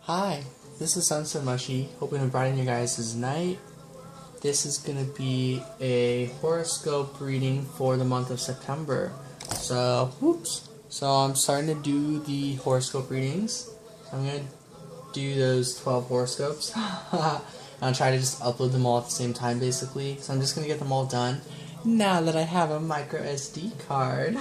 Hi, this is Sunset Mushy, hoping to brighten your guys' night. This is going to be a horoscope reading for the month of September. So I'm starting to do the horoscope readings. I'm going to do those 12 horoscopes. I'll try to just upload them all at the same time, basically. So I'm just going to get them all done now that I have a micro SD card.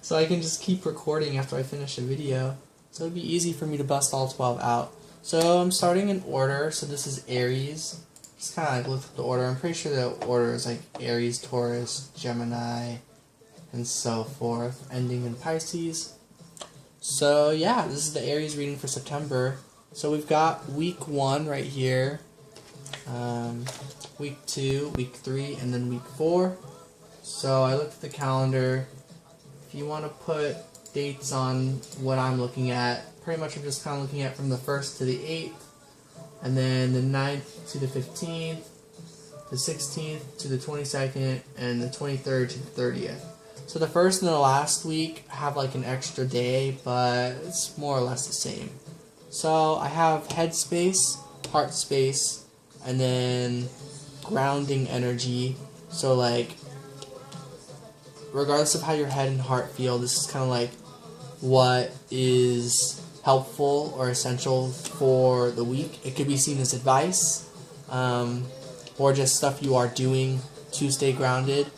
So I can just keep recording after I finish a video. So it'd be easy for me to bust all 12 out. So I'm starting in order. So this is Aries. Just kind of like look at the order. I'm pretty sure the order is like Aries, Taurus, Gemini, and so forth, ending in Pisces. So yeah, this is the Aries reading for September. So we've got week 1 right here, week 2, week 3, and then week 4. So I looked at the calendar. If you want to put dates on what I'm looking at, pretty much I'm just kind of looking at from the 1st to the 8th, and then the 9th to the 15th, the 16th to the 22nd, and the 23rd to the 30th. So the first and the last week have like an extra day, but it's more or less the same. So I have head space, heart space, and then grounding energy. So like, regardless of how your head and heart feel, this is kind of like what is helpful or essential for the week. It could be seen as advice, or just stuff you are doing to stay grounded.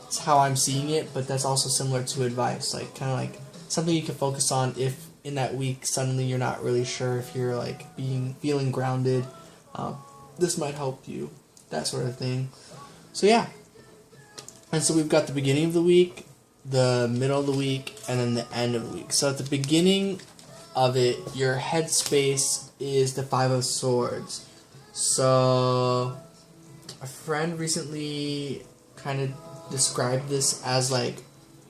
It's how I'm seeing it, but that's also similar to advice, like kind of like something you can focus on if in that week suddenly you're not really sure if you're like feeling grounded. This might help you, that sort of thing. So yeah. And so we've got the beginning of the week, the middle of the week, and then the end of the week. So at the beginning of it, your headspace is the 5 of Swords. So a friend recently kind of described this as like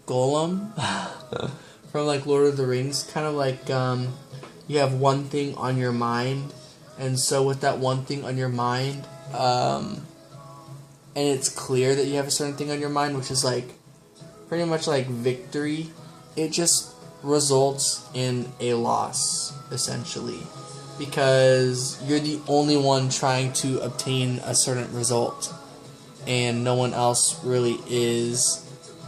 Golem from like Lord of the Rings. Kind of like you have one thing on your mind, and so with that one thing on your mind, and it's clear that you have a certain thing on your mind, which is like pretty much like victory, it just results in a loss, essentially, because you're the only one trying to obtain a certain result, and no one else really is.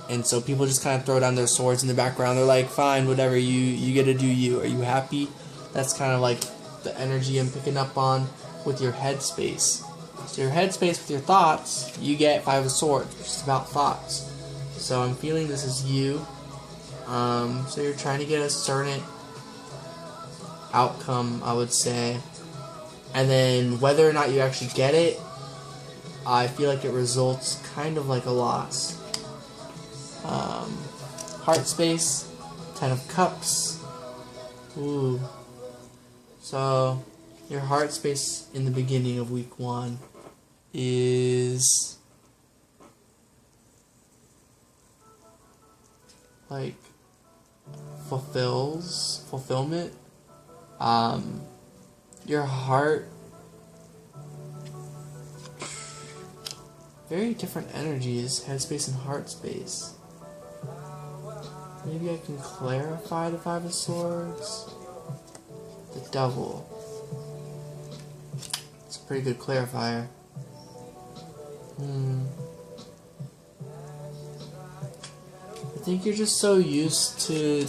And so people just kind of throw down their swords in the background. They're like, fine, whatever, you get to do you. Are you happy? That's kind of like the energy I'm picking up on with your headspace. So your headspace with your thoughts, you get 5 of Swords, which is about thoughts. So I'm feeling this is you. So you're trying to get a certain outcome, I would say. And then whether or not you actually get it, I feel like it results kind of like a loss. Heart space, 10 of Cups. Ooh. So your heart space in the beginning of week 1 is like fulfillment. Your heart, very different energies, headspace and heart space. Maybe I can clarify the 5 of Swords. The Devil. It's a pretty good clarifier. I think you're just so used to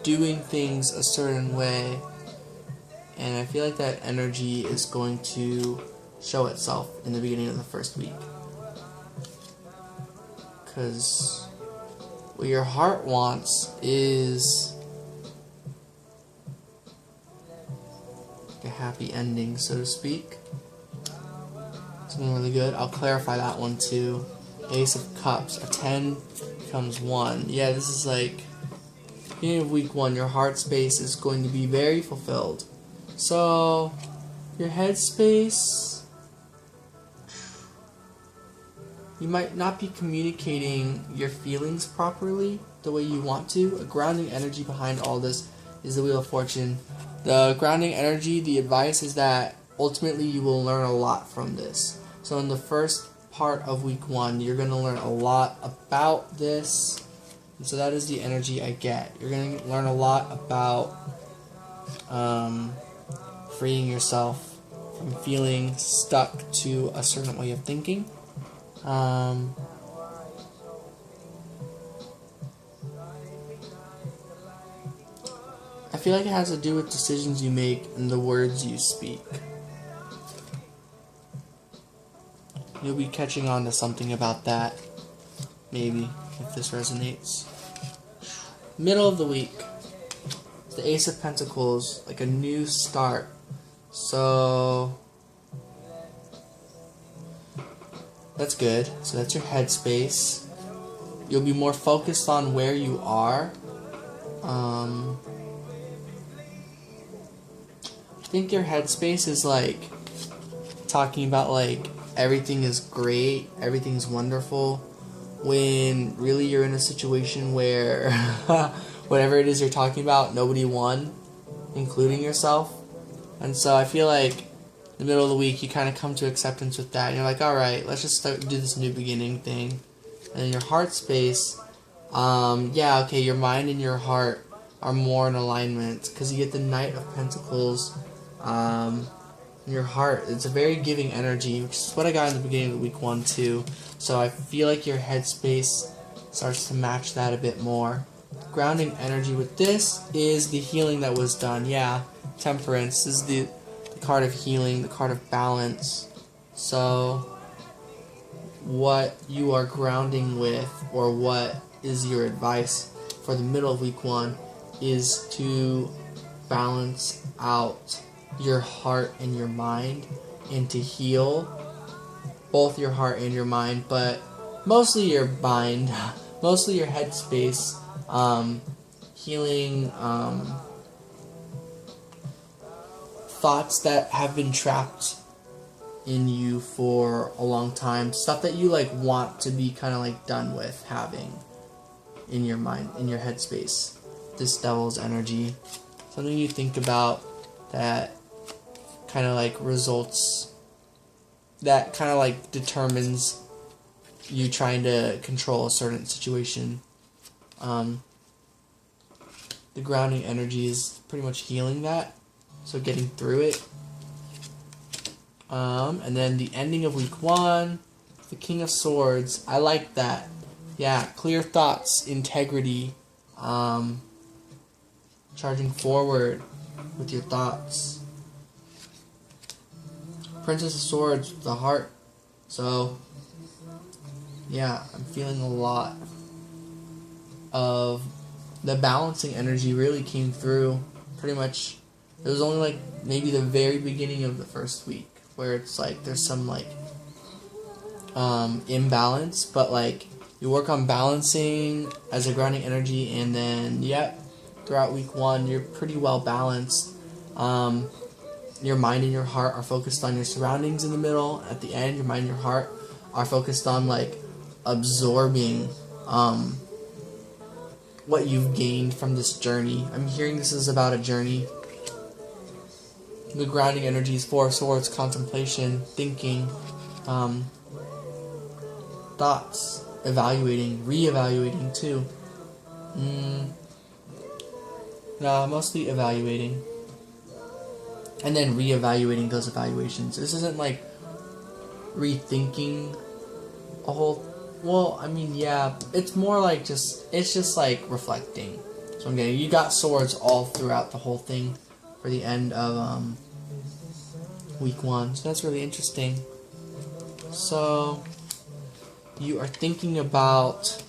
doing things a certain way, and I feel like that energy is going to show itself in the beginning of the first week. Because what your heart wants is like a happy ending, so to speak. Something really good. I'll clarify that one too. Ace of Cups. A 10 becomes 1. Yeah, this is like beginning of week 1. Your heart space is going to be very fulfilled. So your head space, you might not be communicating your feelings properly the way you want to. A grounding energy behind all this is the Wheel of Fortune. The grounding energy, the advice is that ultimately you will learn a lot from this. So in the first part of week 1, you're going to learn a lot about this. And so that is the energy I get. You're going to learn a lot about freeing yourself from feeling stuck to a certain way of thinking. I feel like it has to do with decisions you make and the words you speak. You'll be catching on to something about that, maybe, if this resonates. Middle of the week. The Ace of Pentacles, like a new start. So that's good. So that's your headspace. You'll be more focused on where you are. I think your headspace is like talking about like everything is great, everything's wonderful, when really you're in a situation where whatever it is you're talking about, nobody won, including yourself. And so I feel like in the middle of the week you kind of come to acceptance with that, and you're like, alright, let's just do this new beginning thing. And in your heart space, your mind and your heart are more in alignment, because you get the Knight of Pentacles. Your heart, it's a very giving energy, which is what I got in the beginning of week 1 too. So I feel like your headspace starts to match that a bit more. Grounding energy with this is the healing that was done. Temperance is the card of healing, the card of balance. So what you are grounding with, or what is your advice for the middle of week 1, is to balance out your heart and your mind, and to heal both your heart and your mind, but mostly your mind, mostly your headspace, healing thoughts that have been trapped in you for a long time, stuff that you like want to be kind of like done with having in your mind, in your headspace. This Devil's energy, something you think about that kind of like results, that kind of like determines you trying to control a certain situation. The grounding energy is pretty much healing that, so getting through it. And then the ending of week 1, the King of Swords. I like that. Clear thoughts, integrity, charging forward with your thoughts. Princess of Swords, the heart. So, I'm feeling a lot of the balancing energy really came through pretty much. It was only like maybe the very beginning of the first week where it's like there's some like imbalance, but like you work on balancing as a grounding energy, and then throughout week 1 you're pretty well balanced. Your mind and your heart are focused on your surroundings in the middle. At the end, your mind and your heart are focused on like absorbing what you've gained from this journey. I'm hearing this is about a journey. The grounding energy is 4 of Swords, contemplation, thinking, thoughts, evaluating, re-evaluating too. Mostly evaluating. And then re-evaluating those evaluations. This isn't like rethinking a whole... it's more like it's just like reflecting. So I'm getting, you got swords all throughout the whole thing for the end of week 1. So that's really interesting. So you are thinking about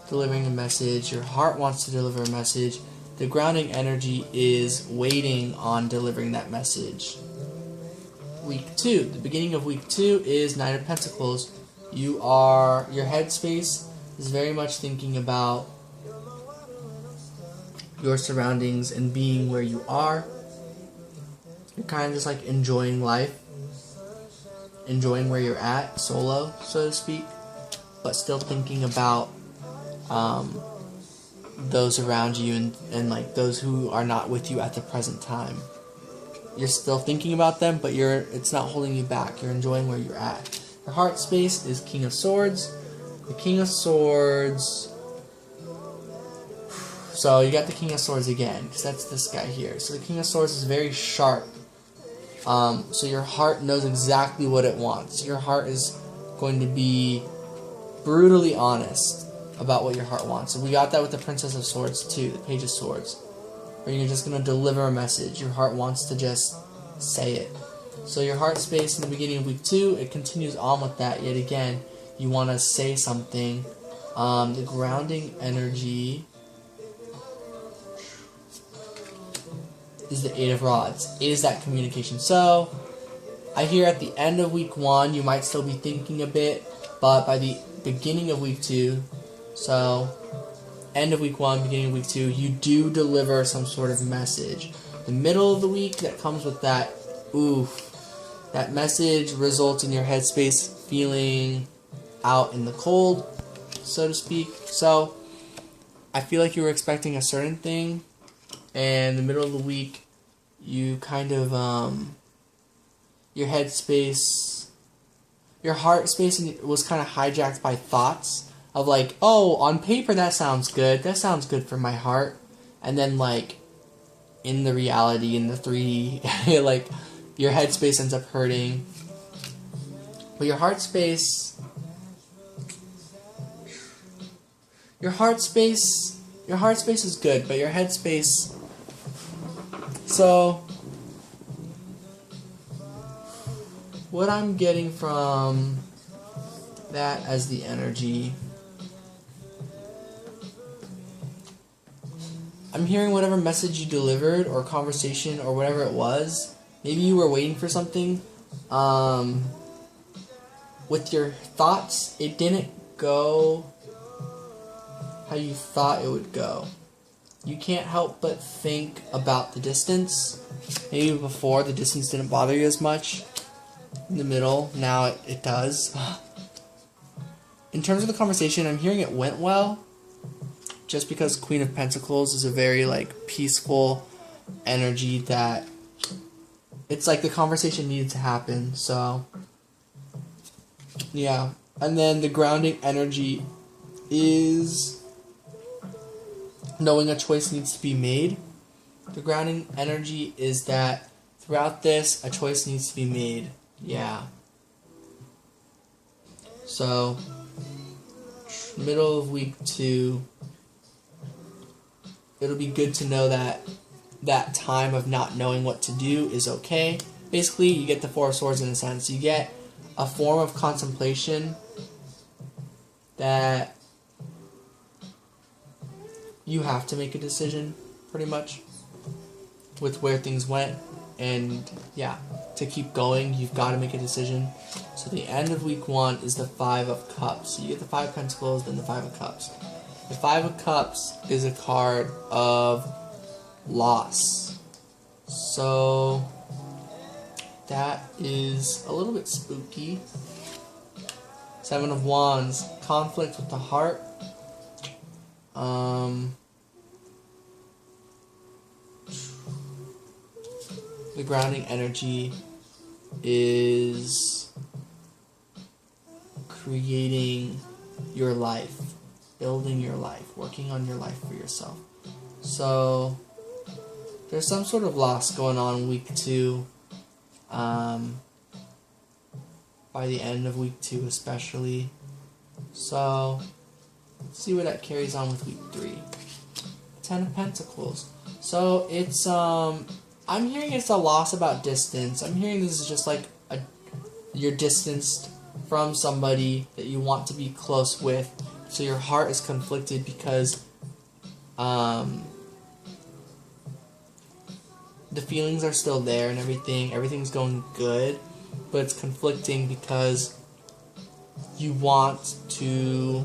delivering a message. Your heart wants to deliver a message. The grounding energy is waiting on delivering that message. Week 2, the beginning of week 2 is Knight of Pentacles. Your headspace is very much thinking about your surroundings and being where you are. You're kind of just like enjoying life, enjoying where you're at, solo, so to speak, but still thinking about those around you and like those who are not with you at the present time. You're still thinking about them, but it's not holding you back. You're enjoying where you're at. Your heart space is King of Swords. The King of Swords So you got the King of Swords again, because that's this guy here. So the King of Swords is very sharp. So your heart knows exactly what it wants. Your heart is going to be brutally honest about what your heart wants. And we got that with the Princess of Swords too, the Page of Swords. Where you're just going to deliver a message. Your heart wants to just say it. So your heart space in the beginning of week 2, it continues on with that. Yet again, you want to say something. The grounding energy is the 8 of Rods. It is that communication. So I hear at the end of week 1, you might still be thinking a bit, but by the beginning of week 2, so end of week 1, beginning of week 2, you do deliver some sort of message. The middle of the week that comes with that, that message results in your headspace feeling out in the cold, so to speak. So I feel like you were expecting a certain thing, and the middle of the week, you kind of, your headspace, your heart space was kind of hijacked by thoughts of like, oh, on paper that sounds good for my heart, and then like, in the reality, in the 3D, like, your headspace ends up hurting. But your heart space is good, but your headspace, so what I'm getting from that as the energy, I'm hearing whatever message you delivered or conversation or whatever it was, maybe you were waiting for something, with your thoughts, it didn't go how you thought it would go. You can't help but think about the distance. Maybe before the distance didn't bother you as much. In the middle, now it does. In terms of the conversation, I'm hearing it went well. Just because Queen of Pentacles is a very like peaceful energy that it's like the conversation needed to happen. So yeah. And then the grounding energy is knowing a choice needs to be made. The grounding energy is that throughout this, a choice needs to be made. Yeah. So, middle of week 2, it'll be good to know that that time of not knowing what to do is okay. Basically, you get the 4 of Swords in a sense. You get a form of contemplation that you have to make a decision, pretty much, with where things went. And yeah, to keep going, you've got to make a decision. So the end of week 1 is the 5 of Cups. So you get the 5 of Pentacles, then the 5 of Cups. The 5 of Cups is a card of loss. So that is a little bit spooky. 7 of Wands, conflict with the heart. The grounding energy is creating your life, building your life, working on your life for yourself. So there's some sort of loss going on in week 2. By the end of week 2 especially. So let's see where that carries on with week 3. 10 of Pentacles. So it's I'm hearing it's a loss about distance. I'm hearing this is just like you're distanced from somebody that you want to be close with. So your heart is conflicted because the feelings are still there and everything's going good, but it's conflicting because you want to,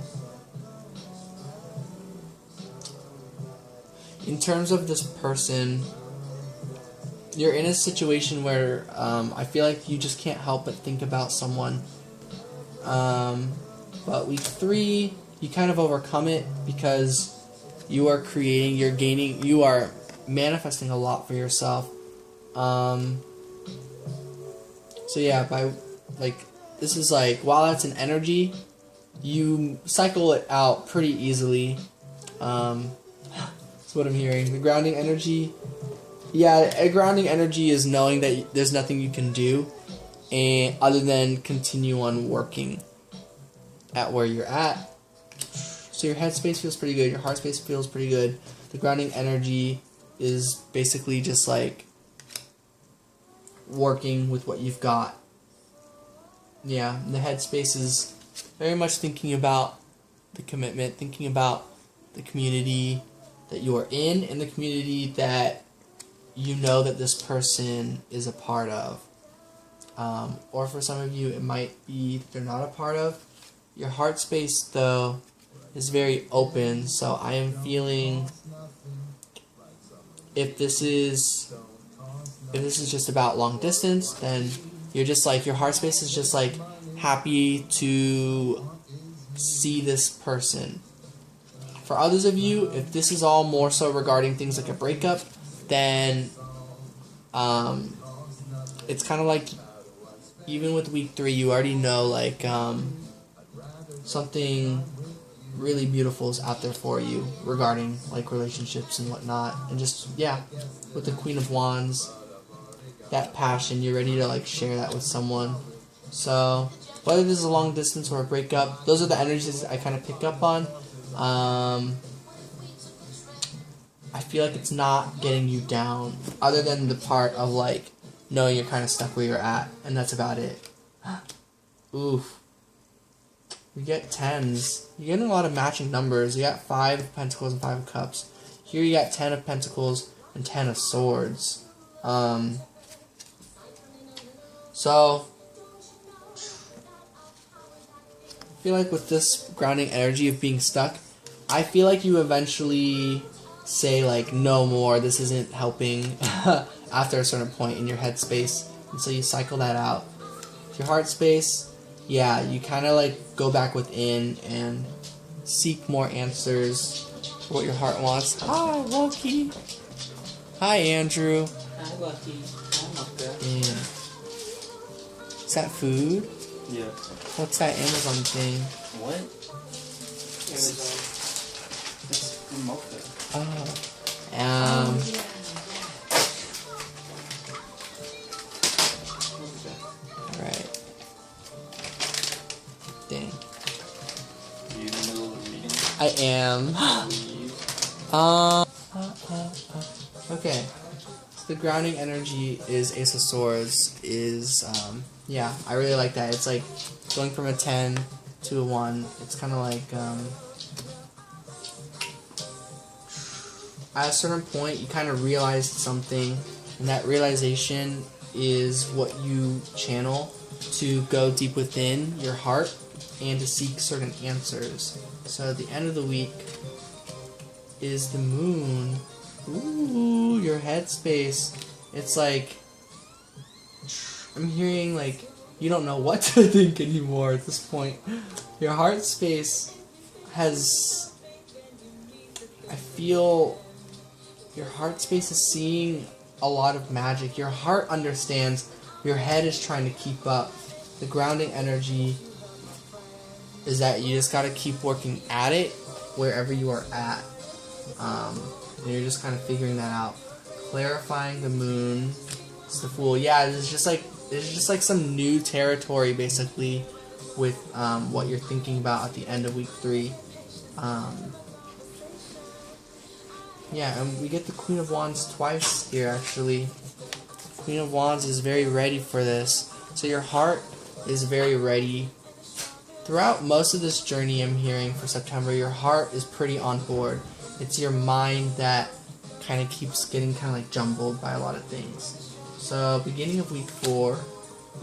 in terms of this person, you're in a situation where I feel like you just can't help but think about someone. But week 3, you kind of overcome it because you are creating, you're gaining, you are manifesting a lot for yourself. So yeah, by like, this is like, while that's an energy, you cycle it out pretty easily. So what I'm hearing. The grounding energy. Yeah, a grounding energy is knowing that there's nothing you can do, and other than continue on working at where you're at. So your headspace feels pretty good. Your heart space feels pretty good. The grounding energy is basically just like working with what you've got. Yeah, the headspace is very much thinking about the commitment, thinking about the community that you are in and the community that you know that this person is a part of. Or for some of you, it might be they're not a part of. Your heart space, though, is very open, so I am feeling if this is just about long distance, then you're just like, your heart space is just like happy to see this person. For others of you, if this is all more so regarding things like a breakup, then it's kind of like, even with week 3, you already know like something really beautiful is out there for you regarding like relationships and whatnot, and just, yeah, with the Queen of Wands, that passion, you're ready to like share that with someone. So whether this is a long distance or a breakup, those are the energies I kind of pick up on. I feel like it's not getting you down, other than the part of like knowing you're kind of stuck where you're at, and that's about it. Oof. You get 10s. You're getting a lot of matching numbers. You got 5 of Pentacles and 5 of Cups. Here you got 10 of Pentacles and 10 of Swords. So I feel like with this grounding energy of being stuck, I feel like you eventually say like, no more, this isn't helping after a certain point in your headspace, and so you cycle that out. Your heart space, yeah, you kind of like go back within and seek more answers for what your heart wants. Hi, Lucky. Hi, Andrew. Hi, Lucky. Hi, Mocha. Yeah. Is that food? Yeah. What's that Amazon thing? What? Amazon. It's from Mocha. Alright. Dang. Are you in the middle of reading? I am. Okay. So the grounding energy is Ace of Swords. Yeah, I really like that. It's like going from a 10 to a 1. It's kind of like, at a certain point, you kind of realize something, and that realization is what you channel to go deep within your heart and to seek certain answers. So at the end of the week is the moon. Ooh, your headspace. It's like, I'm hearing like, you don't know what to think anymore at this point. Your heart space has, I feel, your heart space is seeing a lot of magic. Your heart understands. Your head is trying to keep up. The grounding energy is that you just got to keep working at it wherever you are at. And you're just kind of figuring that out. Clarifying the moon. It's the Fool. Yeah, it's just like some new territory basically with what you're thinking about at the end of week 3. Yeah, and we get the Queen of Wands twice here, actually. Queen of Wands is very ready for this. So your heart is very ready. Throughout most of this journey I'm hearing for September, your heart is pretty on board. It's your mind that kind of keeps getting kind of like jumbled by a lot of things. So beginning of week 4,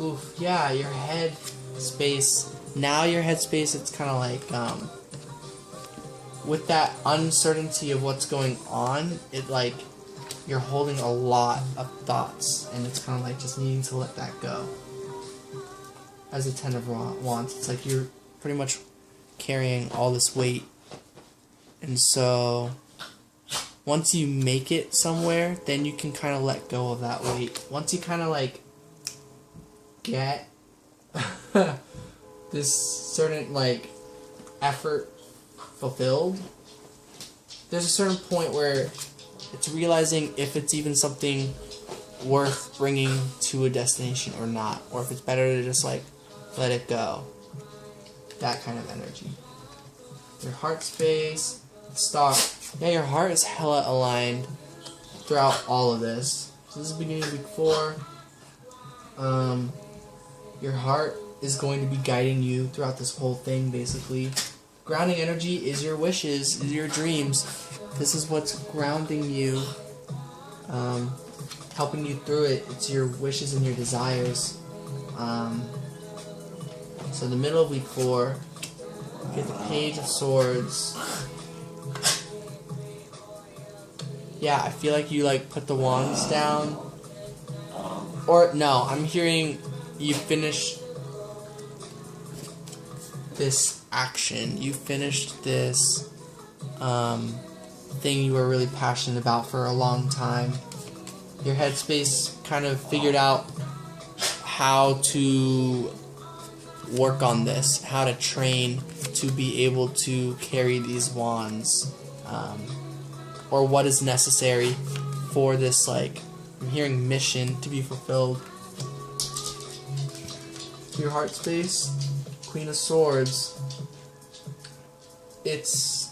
oof, yeah, your head space. Now your head space, it's kind of like, with that uncertainty of what's going on, it like, you're holding a lot of thoughts, and it's kind of like just needing to let that go. As a 10 of Wands, it's like you're pretty much carrying all this weight, and so once you make it somewhere, then you can kind of let go of that weight. Once you kind of like get this certain like effort fulfilled, there's a certain point where it's realizing if it's even something worth bringing to a destination or not, or if it's better to just like let it go. That kind of energy. Your heart space, star. Yeah, your heart is hella aligned throughout all of this. So this is the beginning of week 4. Your heart is going to be guiding you throughout this whole thing, basically. Grounding energy is your wishes, is your dreams. This is what's grounding you, helping you through it. It's your wishes and your desires. So in the middle of week 4, you get the Page of Swords. Yeah, I feel like you like put the wands down. Or no, I'm hearing you finish this action. You finished this thing you were really passionate about for a long time. Your headspace kind of figured out how to work on this, how to train to be able to carry these wands, or what is necessary for this, like, I'm hearing mission to be fulfilled. Your heart space, Queen of Swords. It's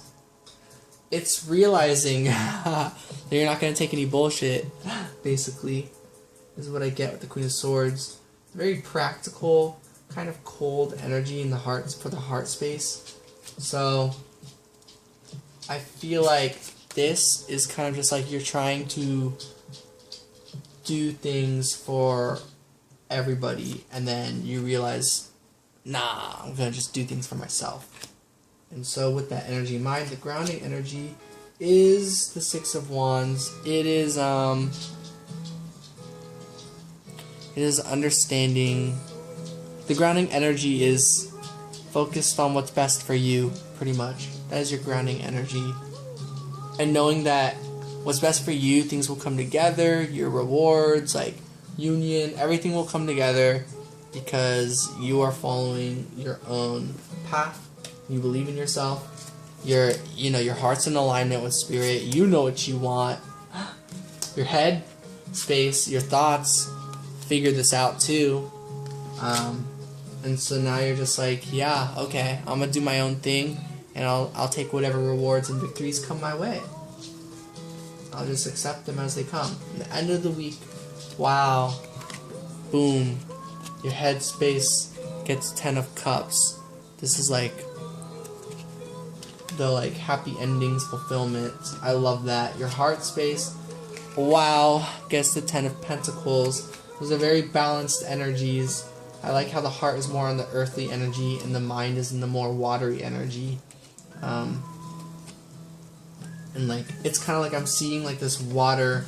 realizing that you're not going to take any bullshit, basically. This is what I get with the Queen of Swords. Very practical, kind of cold energy in the heart, for the heart space. So I feel like this is kind of just like you're trying to do things for everybody, and then you realize, nah, I'm gonna just do things for myself. And so with that energy in mind, the grounding energy is the Six of Wands. It is understanding. The grounding energy is focused on what's best for you, pretty much. That is your grounding energy. And knowing that what's best for you, things will come together, your rewards, like union, everything will come together because you are following your own path. You believe in yourself. Your heart's in alignment with spirit. You know what you want. Your head space, your thoughts figure this out too. And so now you're just like, yeah, okay, I'm gonna do my own thing, and I'll take whatever rewards and victories come my way. I'll just accept them as they come. At the end of the week, wow, boom, your head space gets 10 of Cups. This is like the like happy endings fulfillment. I love that. Your heart space, wow, gets the 10 of Pentacles. Those are very balanced energies. I like how the heart is more on the earthly energy and the mind is in the more watery energy. And like, it's kind of like I'm seeing like this water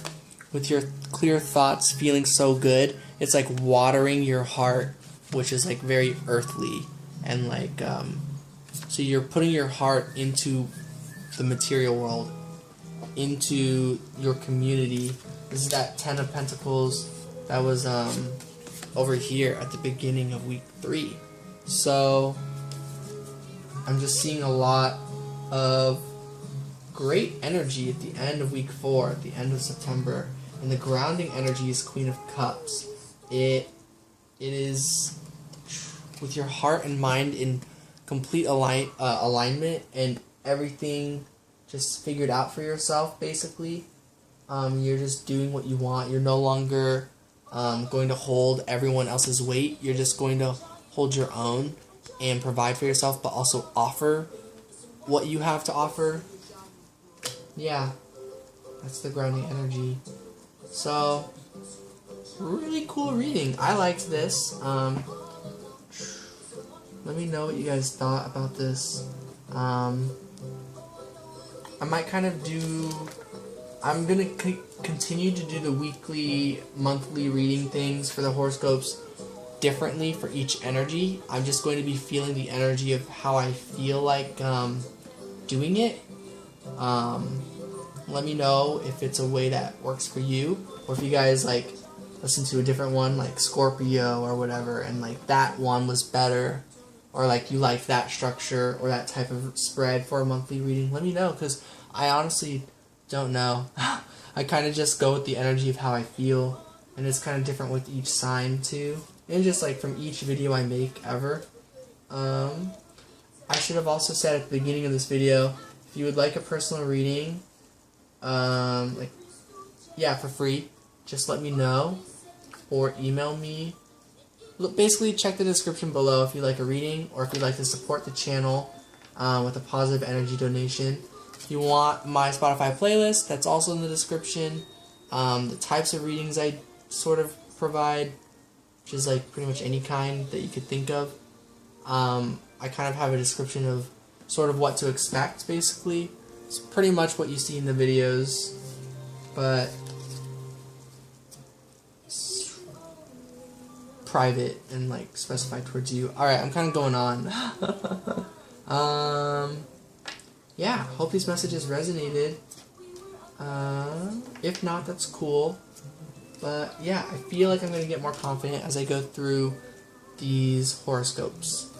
with your clear thoughts feeling so good. It's like watering your heart, which is like very earthly. And like, so you're putting your heart into the material world, into your community. This is that 10 of Pentacles that was over here at the beginning of week 3. So I'm just seeing a lot of great energy at the end of week 4, at the end of September. And the grounding energy is Queen of Cups. It is with your heart and mind in complete alignment and everything just figured out for yourself, basically. You're just doing what you want. You're no longer going to hold everyone else's weight. You're just going to hold your own and provide for yourself, but also offer what you have to offer. Yeah, that's the grounding energy. So, really cool reading. I liked this. Let me know what you guys thought about this. I might kind of do... I'm going to continue to do the weekly, monthly reading things for the horoscopes differently for each energy. I'm just going to be feeling the energy of how I feel like doing it. Let me know if it's a way that works for you, or if you guys like listen to a different one like Scorpio or whatever, and like that one was better, or like you like that structure or that type of spread for a monthly reading. Let me know, because I honestly don't know. I kind of just go with the energy of how I feel, and it's kind of different with each sign too, and just like from each video I make ever. I should have also said at the beginning of this video, if you would like a personal reading, for free, just let me know or email me. Look, basically check the description below if you like a reading or if you'd like to support the channel with a positive energy donation. If you want my Spotify playlist, that's also in the description. The types of readings I sort of provide, which is like pretty much any kind that you could think of. I kind of have a description of sort of what to expect, basically. It's pretty much what you see in the videos, but it's private and like specified towards you. Alright, I'm kind of going on. Yeah, hope these messages resonated. If not, that's cool. But yeah, I feel like I'm going to get more confident as I go through these horoscopes.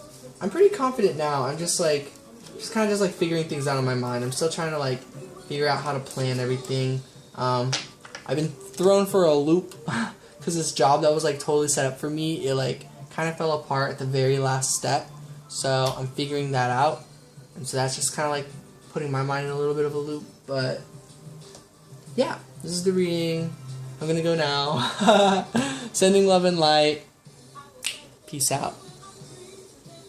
I'm pretty confident now. I'm just kind of just figuring things out in my mind. I'm still trying to like figure out how to plan everything. I've been thrown for a loop because this job that was like totally set up for me, it like kind of fell apart at the very last step. So I'm figuring that out, and so that's just kind of like putting my mind in a little bit of a loop. But yeah, this is the reading. I'm gonna go now. Sending love and light. Peace out.